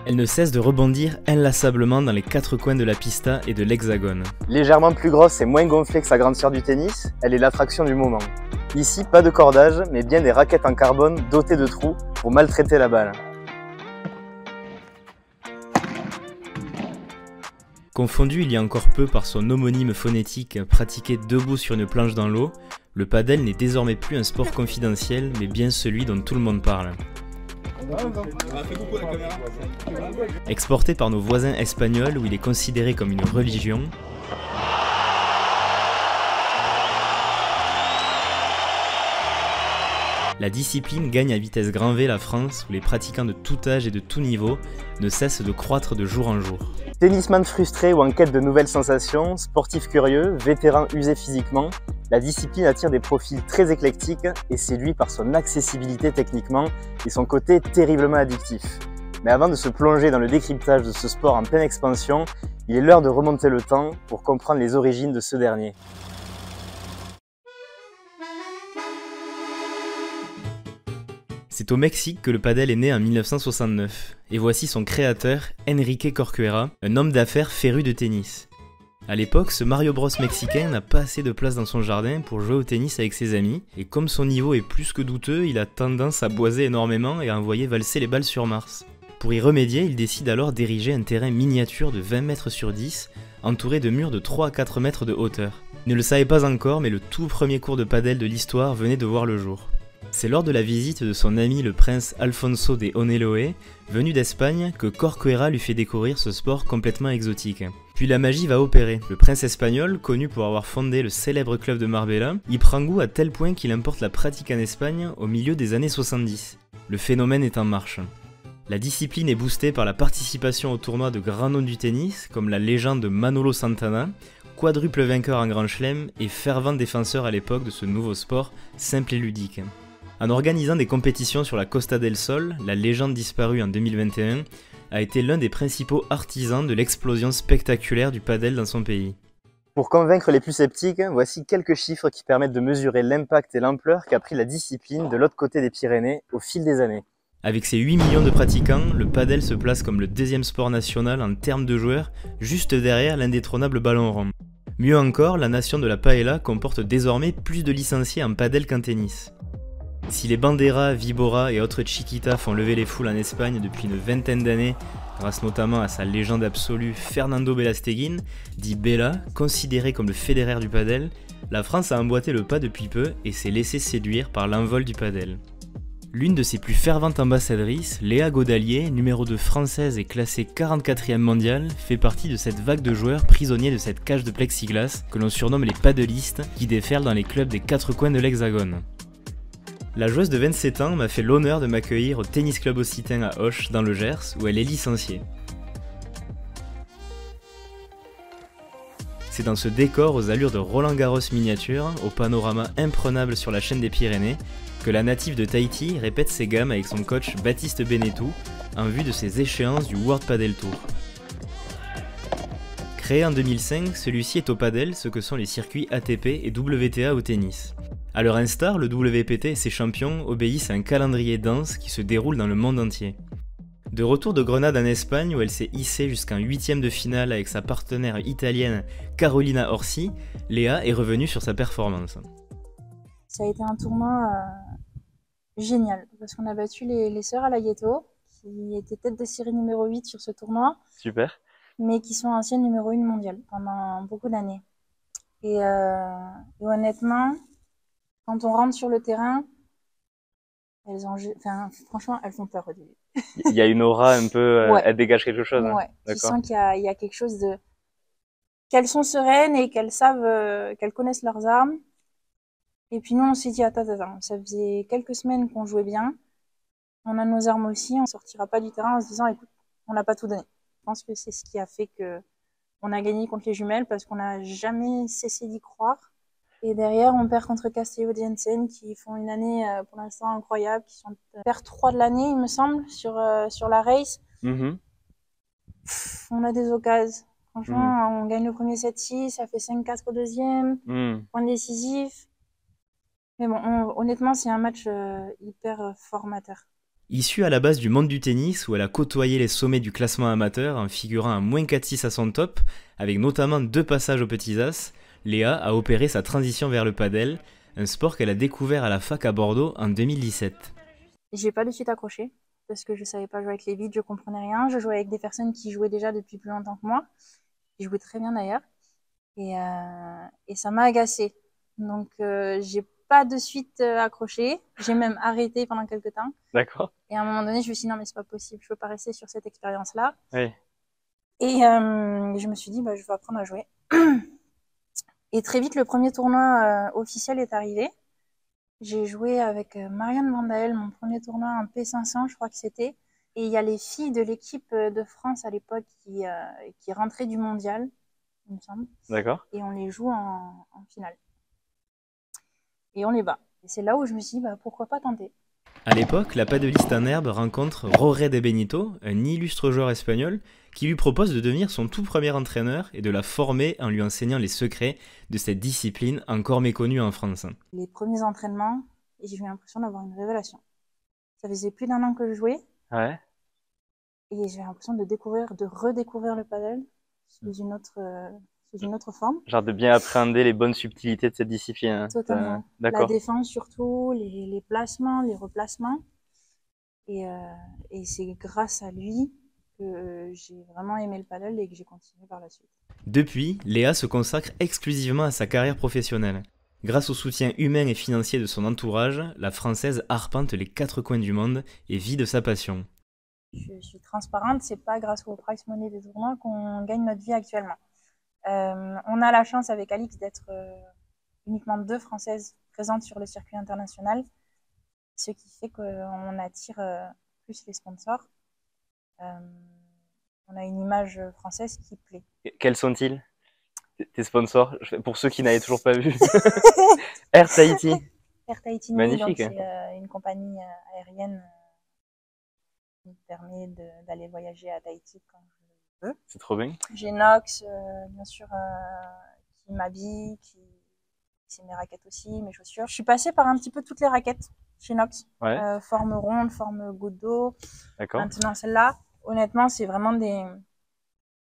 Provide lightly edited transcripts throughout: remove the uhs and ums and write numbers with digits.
Elle ne cesse de rebondir inlassablement dans les quatre coins de la pista et de l'hexagone. Légèrement plus grosse et moins gonflée que sa grande sœur du tennis, elle est l'attraction du moment. Ici, pas de cordage, mais bien des raquettes en carbone dotées de trous pour maltraiter la balle. Confondu il y a encore peu par son homonyme phonétique pratiqué debout sur une planche dans l'eau, le padel n'est désormais plus un sport confidentiel, mais bien celui dont tout le monde parle. Exporté par nos voisins espagnols où il est considéré comme une religion, la discipline gagne à vitesse grand V la France où les pratiquants de tout âge et de tout niveau ne cessent de croître de jour en jour. Tennisman frustré ou en quête de nouvelles sensations, sportif curieux, vétéran usé physiquement, la discipline attire des profils très éclectiques et séduit par son accessibilité techniquement et son côté terriblement addictif. Mais avant de se plonger dans le décryptage de ce sport en pleine expansion, il est l'heure de remonter le temps pour comprendre les origines de ce dernier. C'est au Mexique que le padel est né en 1969, et voici son créateur, Enrique Corcuera, un homme d'affaires féru de tennis. A l'époque, ce Mario Bros mexicain n'a pas assez de place dans son jardin pour jouer au tennis avec ses amis, et comme son niveau est plus que douteux, il a tendance à boiser énormément et à envoyer valser les balles sur Mars. Pour y remédier, il décide alors d'ériger un terrain miniature de 20 mètres sur 10, entouré de murs de 3 à 4 mètres de hauteur. Il ne le savait pas encore, mais le tout premier cours de padel de l'histoire venait de voir le jour. C'est lors de la visite de son ami le prince Alfonso de Oneloé, venu d'Espagne, que Corcuera lui fait découvrir ce sport complètement exotique. Puis la magie va opérer. Le prince espagnol, connu pour avoir fondé le célèbre club de Marbella, y prend goût à tel point qu'il importe la pratique en Espagne au milieu des années 70. Le phénomène est en marche. La discipline est boostée par la participation au tournoi de grands noms du tennis, comme la légende Manolo Santana, quadruple vainqueur en Grand Chelem et fervent défenseur à l'époque de ce nouveau sport simple et ludique. En organisant des compétitions sur la Costa del Sol, la légende disparue en 2021 a été l'un des principaux artisans de l'explosion spectaculaire du padel dans son pays. Pour convaincre les plus sceptiques, voici quelques chiffres qui permettent de mesurer l'impact et l'ampleur qu'a pris la discipline de l'autre côté des Pyrénées au fil des années. Avec ses 8 millions de pratiquants, le padel se place comme le deuxième sport national en termes de joueurs, juste derrière l'indétrônable ballon rond. Mieux encore, la nation de la paella comporte désormais plus de licenciés en padel qu'en tennis. Si les Banderas, Vibora et autres Chiquitas font lever les foules en Espagne depuis une vingtaine d'années, grâce notamment à sa légende absolue Fernando Belasteguin, dit Bella, considéré comme le Federer du padel, la France a emboîté le pas depuis peu et s'est laissé séduire par l'envol du padel. L'une de ses plus ferventes ambassadrices, Léa Godalier, numéro 2 française et classée 44e mondiale, fait partie de cette vague de joueurs prisonniers de cette cage de plexiglas que l'on surnomme les padelistes qui déferlent dans les clubs des quatre coins de l'Hexagone. La joueuse de 27 ans m'a fait l'honneur de m'accueillir au Tennis Club Occitan à Auch, dans le Gers, où elle est licenciée. C'est dans ce décor aux allures de Roland Garros miniature, au panorama imprenable sur la chaîne des Pyrénées, que la native de Tahiti répète ses gammes avec son coach Baptiste Benetou, en vue de ses échéances du World Padel Tour. Créé en 2005, celui-ci est au padel ce que sont les circuits ATP et WTA au tennis. A leur instar, le WPT et ses champions obéissent à un calendrier dense qui se déroule dans le monde entier. De retour de Grenade en Espagne où elle s'est hissée jusqu'en 8e de finale avec sa partenaire italienne Carolina Orsi, Léa est revenue sur sa performance. Ça a été un tournoi génial parce qu'on a battu les sœurs Alayeto qui étaient tête de série numéro 8 sur ce tournoi. Super. Mais qui sont anciennes numéro 1 mondiale pendant beaucoup d'années. Et honnêtement, quand on rentre sur le terrain, franchement, elles font peur au début. Il y a une aura un peu, ouais. Elle dégage quelque chose. Ouais, hein. tu sens qu'il y a quelque chose de... Qu'elles sont sereines et qu'elles savent, qu'elles connaissent leurs armes. Et puis nous, on s'est dit, attends, ça faisait quelques semaines qu'on jouait bien. On a nos armes aussi, on sortira pas du terrain en se disant, écoute, on n'a pas tout donné. Je pense que c'est ce qui a fait qu'on a gagné contre les jumelles parce qu'on n'a jamais cessé d'y croire. Et derrière, on perd contre Castello de Jensen qui font une année pour l'instant incroyable, qui sont perd 3 de l'année, il me semble, sur la race. On a des occasions. Franchement, on gagne le premier 7-6, ça fait 5-4 au deuxième, point décisif. Mais bon, honnêtement, c'est un match hyper formateur. Issue à la base du monde du tennis, où elle a côtoyé les sommets du classement amateur en figurant à -4-6 à son top, avec notamment 2 passages aux petits as, Léa a opéré sa transition vers le padel, un sport qu'elle a découvert à la fac à Bordeaux en 2017. J'ai pas de suite accroché, parce que je savais pas jouer avec les vides, je comprenais rien. Je jouais avec des personnes qui jouaient déjà depuis plus longtemps que moi, qui jouaient très bien d'ailleurs, et ça m'a agacée. Donc j'ai pas de suite accroché, j'ai même arrêté pendant quelques temps. D'accord. Et à un moment donné, je me suis dit non mais c'est pas possible, je peux pas rester sur cette expérience-là. Oui. Et je me suis dit je vais apprendre à jouer. Et très vite, le premier tournoi officiel est arrivé. J'ai joué avec Marianne Vandael, mon premier tournoi en P500, je crois que c'était. Et il y a les filles de l'équipe de France à l'époque qui rentraient du mondial, il me semble. D'accord. Et on les joue en finale. Et on les bat. Et c'est là où je me suis dit, pourquoi pas tenter. À l'époque, la padeliste en herbe rencontre Jorge de Benito, un illustre joueur espagnol, qui lui propose de devenir son tout premier entraîneur et de la former en lui enseignant les secrets de cette discipline encore méconnue en France. Les premiers entraînements, j'ai eu l'impression d'avoir une révélation. Ça faisait plus d'1 an que je jouais. Ouais. Et j'ai l'impression de redécouvrir le padel sous une autre forme. Genre de bien appréhender les bonnes subtilités de cette discipline. Totalement. La défense surtout, les placements, les replacements. Et c'est grâce à lui que j'ai vraiment aimé le padel et que j'ai continué par la suite. Depuis, Léa se consacre exclusivement à sa carrière professionnelle. Grâce au soutien humain et financier de son entourage, la Française arpente les 4 coins du monde et vit de sa passion. Je suis transparente, c'est pas grâce au prize money des tournois qu'on gagne notre vie actuellement. On a la chance avec Alix d'être uniquement 2 Françaises présentes sur le circuit international, ce qui fait qu'on attire plus les sponsors. On a une image française qui plaît. Quels sont-ils, tes sponsors, pour ceux qui n'avaient toujours pas vu? Air Tahiti. Air Tahiti, magnifique. C'est une compagnie aérienne qui me permet d'aller voyager à Tahiti quand je veux. C'est trop bien. J'ai Nox, bien sûr, qui m'habille, c'est mes raquettes aussi, mes chaussures. Je suis passée par un petit peu toutes les raquettes chez Nox. Ouais. Forme ronde, forme goutte d'eau. D'accord. Maintenant, celle-là, honnêtement, c'est vraiment des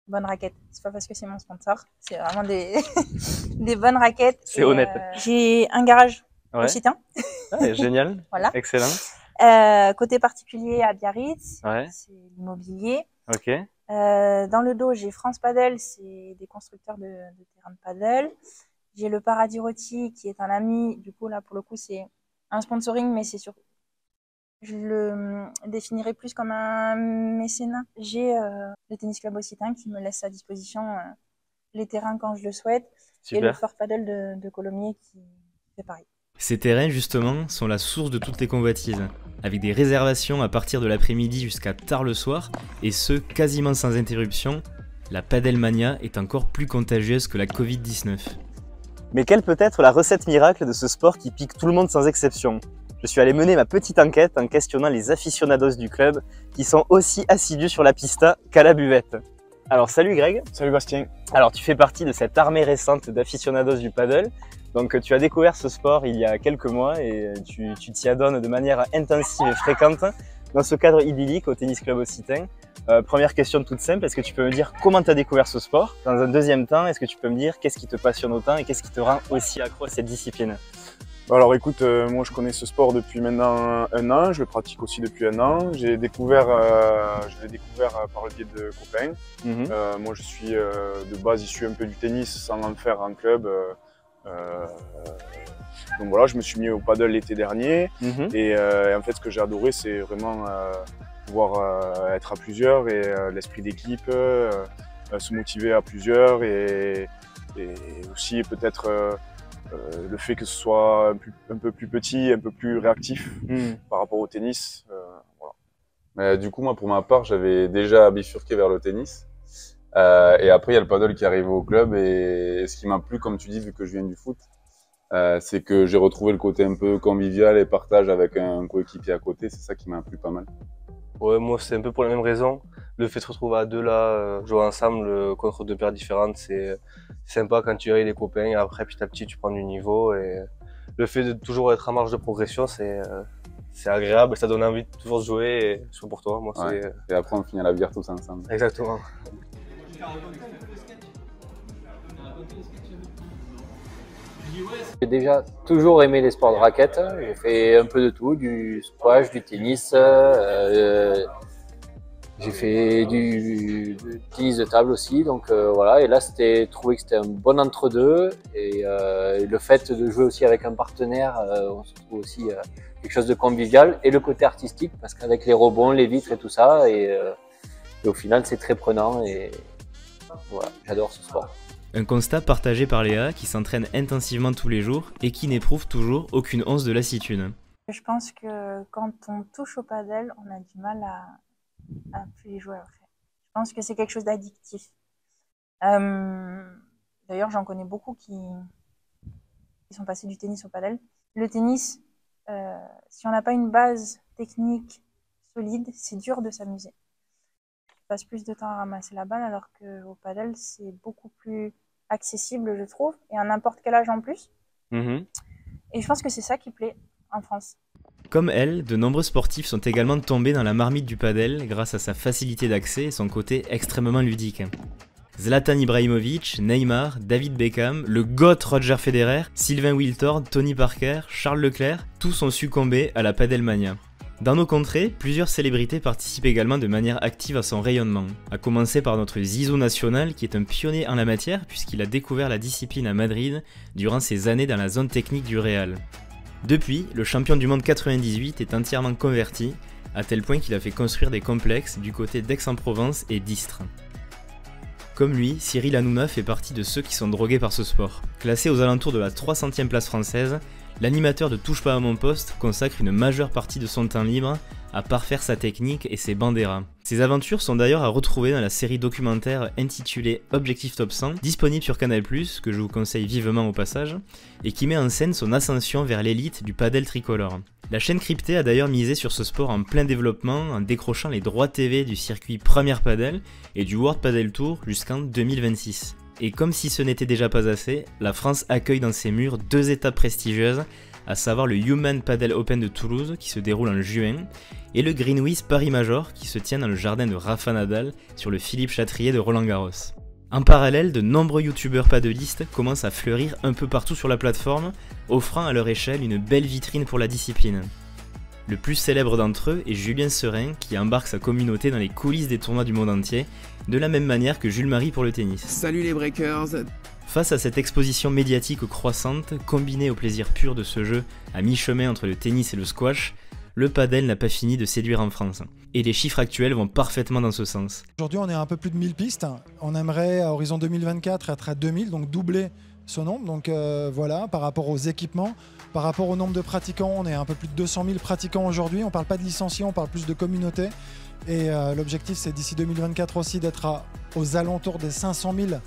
bonnes raquettes. C'est pas parce que c'est mon sponsor, c'est vraiment des, des bonnes raquettes. C'est honnête. J'ai un garage occitan. Ouais, génial. Voilà. Excellent. Côté particulier à Biarritz, Ouais. c'est l'immobilier. Ok. Dans le dos, j'ai France Padel, c'est des constructeurs de terrains de padel. J'ai le Paradis Rôti qui est un ami. Du coup, là, pour le coup, c'est un sponsoring, mais c'est sûr. Je le définirais plus comme un mécénat. J'ai le Tennis Club Occitan qui me laisse à disposition les terrains quand je le souhaite. Super. Et le Fort Padel de Colomiers qui fait pareil. Ces terrains, justement, sont la source de toutes les convoitises, avec des réservations à partir de l'après-midi jusqu'à tard le soir, et ce, quasiment sans interruption. La padelmania est encore plus contagieuse que la Covid-19. Mais quelle peut être la recette miracle de ce sport qui pique tout le monde sans exception? Je suis allé mener ma petite enquête en questionnant les aficionados du club qui sont aussi assidus sur la pista qu'à la buvette. Alors salut Greg. Salut Bastien. Alors tu fais partie de cette armée récente d'aficionados du paddle. Donc tu as découvert ce sport il y a quelques mois et tu t'y adonnes de manière intensive et fréquente dans ce cadre idyllique au Tennis Club Occitan. Première question toute simple, est-ce que tu peux me dire comment tu as découvert ce sport? Dans un deuxième temps, est-ce que tu peux me dire qu'est-ce qui te passionne autant et qu'est-ce qui te rend aussi accro à cette discipline? Alors écoute, moi je connais ce sport depuis maintenant 1 an, je le pratique aussi depuis 1 an. Je l'ai découvert par le biais de copains. Moi je suis de base issu un peu du tennis sans en faire en club. Donc voilà, je me suis mis au paddle l'été dernier. Et en fait ce que j'ai adoré c'est vraiment pouvoir être à plusieurs et l'esprit d'équipe, se motiver à plusieurs et aussi peut-être le fait que ce soit un peu plus petit, un peu plus réactif par rapport au tennis. Voilà. Mais du coup, moi, pour ma part, j'avais déjà bifurqué vers le tennis. Et après, il y a le paddle qui arrive au club. Et ce qui m'a plu, comme tu dis, vu que je viens du foot, c'est que j'ai retrouvé le côté un peu convivial et partage avec un coéquipier à côté. C'est ça qui m'a plu pas mal. Ouais, moi, c'est un peu pour la même raison. Le fait de se retrouver à deux là, jouer ensemble contre 2 paires différentes, c'est sympa quand tu as les copains. Et après, petit à petit, tu prends du niveau. Et le fait de toujours être en marge de progression, c'est c'est agréable, ça donne envie de toujours jouer, et surtout pour toi. Moi, Ouais. Et après, on finit la bière tous ensemble. Exactement. J'ai déjà toujours aimé les sports de raquette. J'ai fait un peu de tout, du squash, du tennis. J'ai fait du tennis de table aussi. Donc voilà. Et là, trouvé que c'était un bon entre-deux. Et le fait de jouer aussi avec un partenaire, on se trouve aussi quelque chose de convivial. Et le côté artistique, parce qu'avec les rebonds, les vitres et tout ça, et au final, c'est très prenant. Et voilà, j'adore ce sport. Un constat partagé par Léa qui s'entraîne intensivement tous les jours et qui n'éprouve toujours aucune once de lassitude. Je pense que quand on touche au padel, on a du mal à plus y jouer après. Je pense que c'est quelque chose d'addictif. D'ailleurs, j'en connais beaucoup qui sont passés du tennis au padel. Le tennis, si on n'a pas une base technique solide, c'est dur de s'amuser. On passe plus de temps à ramasser la balle, alors qu'au padel, c'est beaucoup plus accessible, je trouve, et à n'importe quel âge en plus. Et je pense que c'est ça qui plaît en France. Comme elle, de nombreux sportifs sont également tombés dans la marmite du padel grâce à sa facilité d'accès et son côté extrêmement ludique. Zlatan Ibrahimovic, Neymar, David Beckham, le GOAT Roger Federer, Sylvain Wiltord, Tony Parker, Charles Leclerc, tous ont succombé à la padelmania. Dans nos contrées, plusieurs célébrités participent également de manière active à son rayonnement, à commencer par notre Zizou national qui est un pionnier en la matière puisqu'il a découvert la discipline à Madrid durant ses années dans la zone technique du Real. Depuis, le champion du monde 98 est entièrement converti, à tel point qu'il a fait construire des complexes du côté d'Aix-en-Provence et d'Istres. Comme lui, Cyril Hanouna fait partie de ceux qui sont drogués par ce sport. Classé aux alentours de la 300e place française, l'animateur de Touche pas à mon poste consacre une majeure partie de son temps libre à parfaire sa technique et ses banderas. Ses aventures sont d'ailleurs à retrouver dans la série documentaire intitulée Objectif Top 100, disponible sur Canal+, que je vous conseille vivement au passage, et qui met en scène son ascension vers l'élite du padel tricolore. La chaîne cryptée a d'ailleurs misé sur ce sport en plein développement en décrochant les droits TV du circuit Première Padel et du World Padel Tour jusqu'en 2026. Et comme si ce n'était déjà pas assez, la France accueille dans ses murs 2 étapes prestigieuses, à savoir le Human Padel Open de Toulouse qui se déroule en juin, et le Greenwiz Paris Major qui se tient dans le jardin de Rafa Nadal sur le Philippe Chatrier de Roland Garros. En parallèle, de nombreux youtubeurs padelistes commencent à fleurir un peu partout sur la plateforme, offrant à leur échelle une belle vitrine pour la discipline. Le plus célèbre d'entre eux est Julien Serein qui embarque sa communauté dans les coulisses des tournois du monde entier, de la même manière que Jules Marie pour le tennis. Salut les breakers! Face à cette exposition médiatique croissante, combinée au plaisir pur de ce jeu à mi-chemin entre le tennis et le squash, le padel n'a pas fini de séduire en France. Et les chiffres actuels vont parfaitement dans ce sens. Aujourd'hui, on est à un peu plus de 1000 pistes. On aimerait, à horizon 2024, être à 2000, donc doubler ce nombre. Donc voilà, par rapport aux équipements, par rapport au nombre de pratiquants, on est à un peu plus de 200 000 pratiquants aujourd'hui. On ne parle pas de licenciés, on parle plus de communauté. Et l'objectif, c'est d'ici 2024 aussi d'être aux alentours des 500 000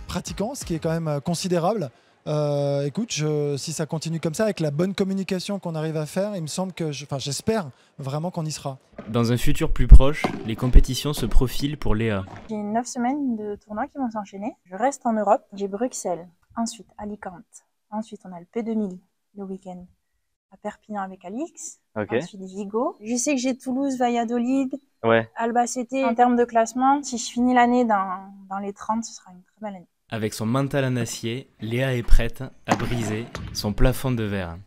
pratiquants, ce qui est quand même considérable. Écoute, si ça continue comme ça, avec la bonne communication qu'on arrive à faire, il me semble que, j'espère vraiment qu'on y sera. Dans un futur plus proche, les compétitions se profilent pour Léa. J'ai 9 semaines de tournois qui vont s'enchaîner. Je reste en Europe. J'ai Bruxelles, ensuite Alicante. Ensuite, on a le P2000 le week-end à Perpignan avec Alix. Okay. Ensuite, Vigo. Je sais que j'ai Toulouse, Valladolid, Ouais. Albacete. En termes de classement, si je finis l'année dans les 30, ce sera une très belle année. Avec son mental en acier, Léa est prête à briser son plafond de verre.